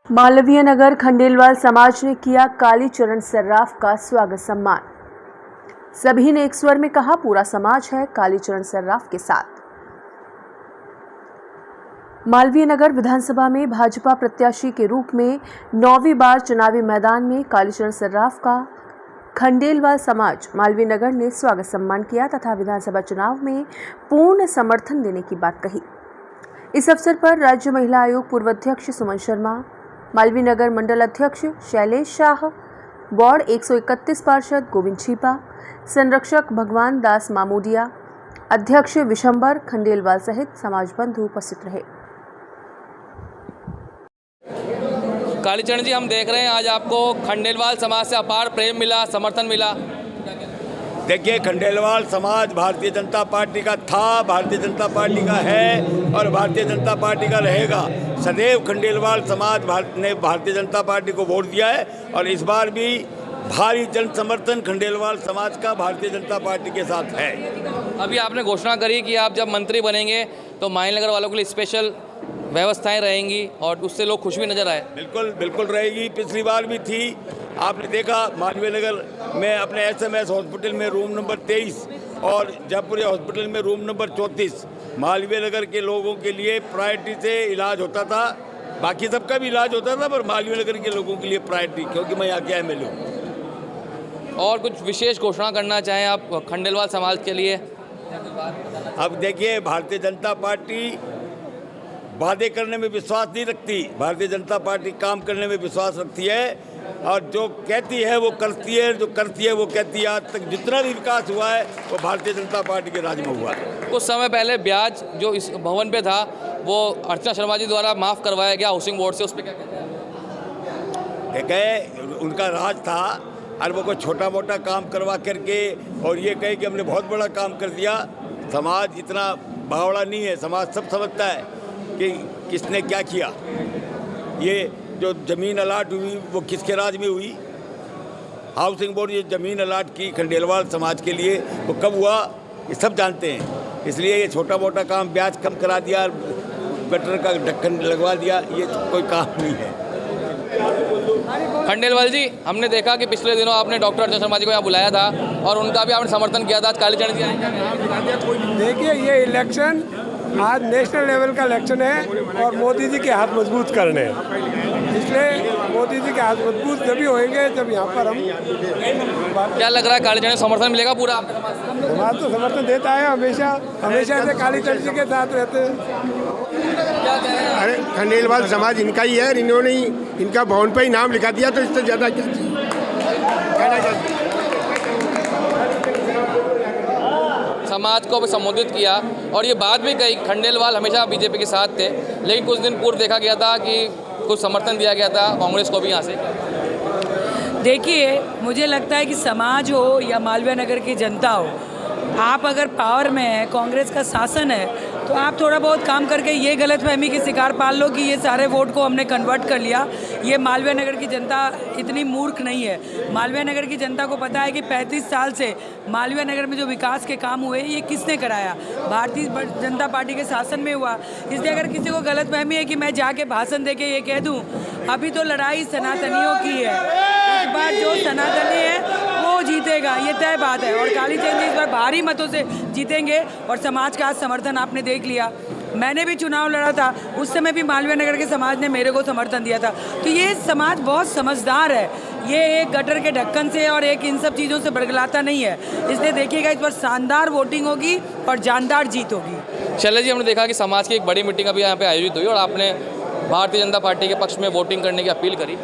मालवीय नगर खंडेलवाल समाज ने किया कालीचरण सर्राफ का स्वागत सम्मान। सभी ने एक स्वर में कहा, पूरा समाज है कालीचरण सर्राफ के साथ। मालवीय नगर विधानसभा में भाजपा प्रत्याशी के रूप में 9वीं बार चुनावी मैदान में कालीचरण सर्राफ का खंडेलवाल समाज मालवीय नगर ने स्वागत सम्मान किया तथा विधानसभा चुनाव में पूर्ण समर्थन देने की बात कही। इस अवसर पर राज्य महिला आयोग पूर्व अध्यक्ष सुमन शर्मा, मालवीय नगर मंडल अध्यक्ष शैलेश शाह, वार्ड 131 पार्षद गोविंद छीपा, संरक्षक भगवान दास मामूडिया, अध्यक्ष विशंबर खंडेलवाल सहित समाज बंधु उपस्थित रहे। कालीचरण जी, हम देख रहे हैं आज आपको खंडेलवाल समाज से अपार प्रेम मिला, समर्थन मिला। देखिए, खंडेलवाल समाज भारतीय जनता पार्टी का था, भारतीय जनता पार्टी का है और भारतीय जनता पार्टी का रहेगा। सदैव खंडेलवाल समाज ने भारतीय जनता पार्टी को वोट दिया है और इस बार भी भारी जन समर्थन खंडेलवाल समाज का भारतीय जनता पार्टी के साथ है। अभी आपने घोषणा करी कि आप जब मंत्री बनेंगे तो मालवीय नगर वालों के लिए स्पेशल व्यवस्थाएं रहेंगी और उससे लोग खुश भी नजर आए। बिल्कुल रहेगी। पिछली बार भी थी, आपने देखा मालवीय नगर में अपने SMS हॉस्पिटल में रूम नंबर 23 और जयपुर हॉस्पिटल में रूम नंबर 34 मालवीय नगर के लोगों के लिए प्रायोरिटी से इलाज होता था। बाकी सबका भी इलाज होता था, पर मालवीय नगर के लोगों के लिए प्रायोरिटी, क्योंकि मैं यहाँ के MLA हूँ। और कुछ विशेष घोषणा करना चाहें आप खंडेलवाल समाज के लिए? अब देखिए, भारतीय जनता पार्टी वादे करने में विश्वास नहीं रखती। भारतीय जनता पार्टी काम करने में विश्वास रखती है और जो कहती है वो करती है, जो करती है वो कहती है। आज तक जितना भी विकास हुआ है वो भारतीय जनता पार्टी के राज में हुआ है। कुछ समय पहले ब्याज जो इस भवन पे था वो अर्चना शर्मा जी द्वारा माफ़ करवाया गया हाउसिंग बोर्ड से, उस पर क्या कहते हैं? एक है उनका राज था और वो कोई छोटा मोटा काम करवा करके और ये कहे कि हमने बहुत बड़ा काम कर दिया। समाज इतना बावड़ा नहीं है, समाज सब समझता है कि किसने क्या किया। ये जो ज़मीन अलाट हुई वो किसके राज में हुई? हाउसिंग बोर्ड ये ज़मीन अलाट की खंडेलवाल समाज के लिए, वो कब हुआ ये सब जानते हैं। इसलिए ये छोटा मोटा काम ब्याज कम करा दिया, गटर का ढक्कन लगवा दिया, ये कोई काम नहीं है। खंडेलवाल जी, हमने देखा कि पिछले दिनों आपने डॉक्टर अर्चना शर्मा जी को यहाँ बुलाया था और उनका भी आपने समर्थन किया था। आज कालीचरण जी आएंगे। देखिए, ये इलेक्शन आज नेशनल लेवल का इलेक्शन है और मोदी जी के हाथ मजबूत करने हैं। इसलिए मोदी जी के हाथ मजबूत जब होंगे जब यहाँ पर हम। क्या लग रहा है, कालीचरण समर्थन मिलेगा पूरा आपके समाज से? समाज तो समर्थन देता है, हमेशा से कालीचरण जी के साथ रहते हैं। अरे, खंडेलवाल समाज इनका ही है, इन्होंने ही इनका भवन पे ही नाम लिखा दिया, तो इससे ज़्यादा क्या कहना चाहते हैं? समाज को भी संबोधित किया और ये बात भी कही, खंडेलवाल हमेशा बीजेपी के साथ थे, लेकिन कुछ दिन पूर्व देखा गया था कि कुछ समर्थन दिया गया था कांग्रेस को भी यहाँ से। देखिए, मुझे लगता है कि समाज हो या मालवीय नगर की जनता हो, आप अगर पावर में है, कांग्रेस का शासन है, तो आप थोड़ा बहुत काम करके ये गलतफहमी की शिकार पाल लो कि ये सारे वोट को हमने कन्वर्ट कर लिया। ये मालवीय नगर की जनता इतनी मूर्ख नहीं है। मालवीय नगर की जनता को पता है कि 35 साल से मालवीय नगर में जो विकास के काम हुए ये किसने कराया? भारतीय जनता पार्टी के शासन में हुआ। इसलिए अगर किसी को गलतफहमी है कि मैं जाके भाषण दे के ये कह दूँ, अभी तो लड़ाई सनातनियों की है। इस बार जो सनातनी है वो जीतेगा, ये तय बात है। और कालीचरण जी इस बार भारी मतों से जीतेंगे और समाज का समर्थन आपने देख लिया। मैंने भी चुनाव लड़ा था, उस समय भी मालवीय नगर के समाज ने मेरे को समर्थन दिया था। तो ये समाज बहुत समझदार है, ये एक गटर के ढक्कन से और एक इन सब चीज़ों से बड़गलाता नहीं है। इसलिए देखिएगा, इस बार शानदार वोटिंग होगी और जानदार जीत होगी। शैलेश जी, हमने देखा कि समाज की एक बड़ी मीटिंग अभी यहाँ पे आयोजित हुई और आपने भारतीय जनता पार्टी के पक्ष में वोटिंग करने की अपील करी।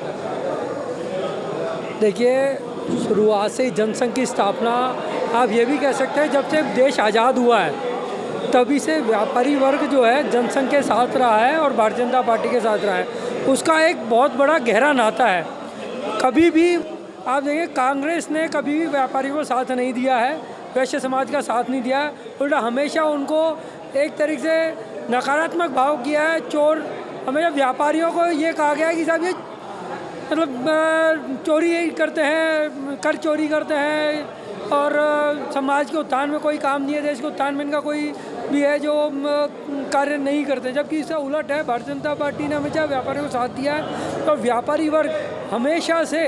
देखिए, शुरुआत से ही जनसंघ की स्थापना आप ये भी कह सकते हैं, जब से देश आज़ाद हुआ है तभी से व्यापारी वर्ग जो है जनसंघ के साथ रहा है और भारतीय जनता पार्टी के साथ रहा है। उसका एक बहुत बड़ा गहरा नाता है। कभी भी आप देखिए, कांग्रेस ने कभी भी व्यापारियों को साथ नहीं दिया है, वैश्य समाज का साथ नहीं दिया है। उल्टा हमेशा उनको एक तरीके से नकारात्मक भाव किया है। हमेशा व्यापारियों को ये कहा गया है कि साहब ये मतलब चोरी करते हैं, कर चोरी करते हैं और समाज के उत्थान में कोई काम नहीं है, देश के उत्थान में इनका कोई भी है जो कार्य नहीं करते, जबकि इसका उलट है। भारतीय जनता पार्टी ने हमेशा व्यापारियों को साथ दिया है और व्यापारी वर्ग हमेशा से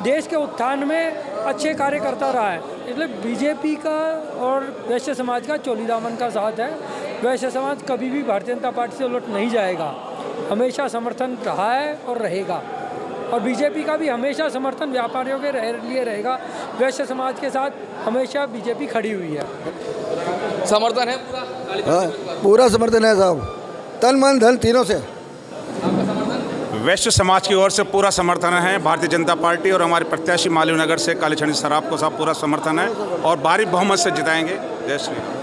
देश के उत्थान में अच्छे कार्य करता रहा है। इसलिए बीजेपी का और वैश्य समाज का चोली दामन का साथ है। वैश्य समाज कभी भी भारतीय जनता पार्टी से उलट नहीं जाएगा, हमेशा समर्थन रहा है और रहेगा। और बीजेपी का भी हमेशा समर्थन व्यापारियों के लिए रहेगा। वैश्य समाज के साथ हमेशा बीजेपी खड़ी हुई है। समर्थन है पूरा? हाँ, पूरा समर्थन है साहब, तन मन धन तीनों से। वैश्य समाज की ओर से पूरा समर्थन है। भारतीय जनता पार्टी और हमारे प्रत्याशी मालवीय नगर से कालीचरण सराफ को साहब पूरा समर्थन है और भारी बहुमत से जिताएंगे। जय श्री राम।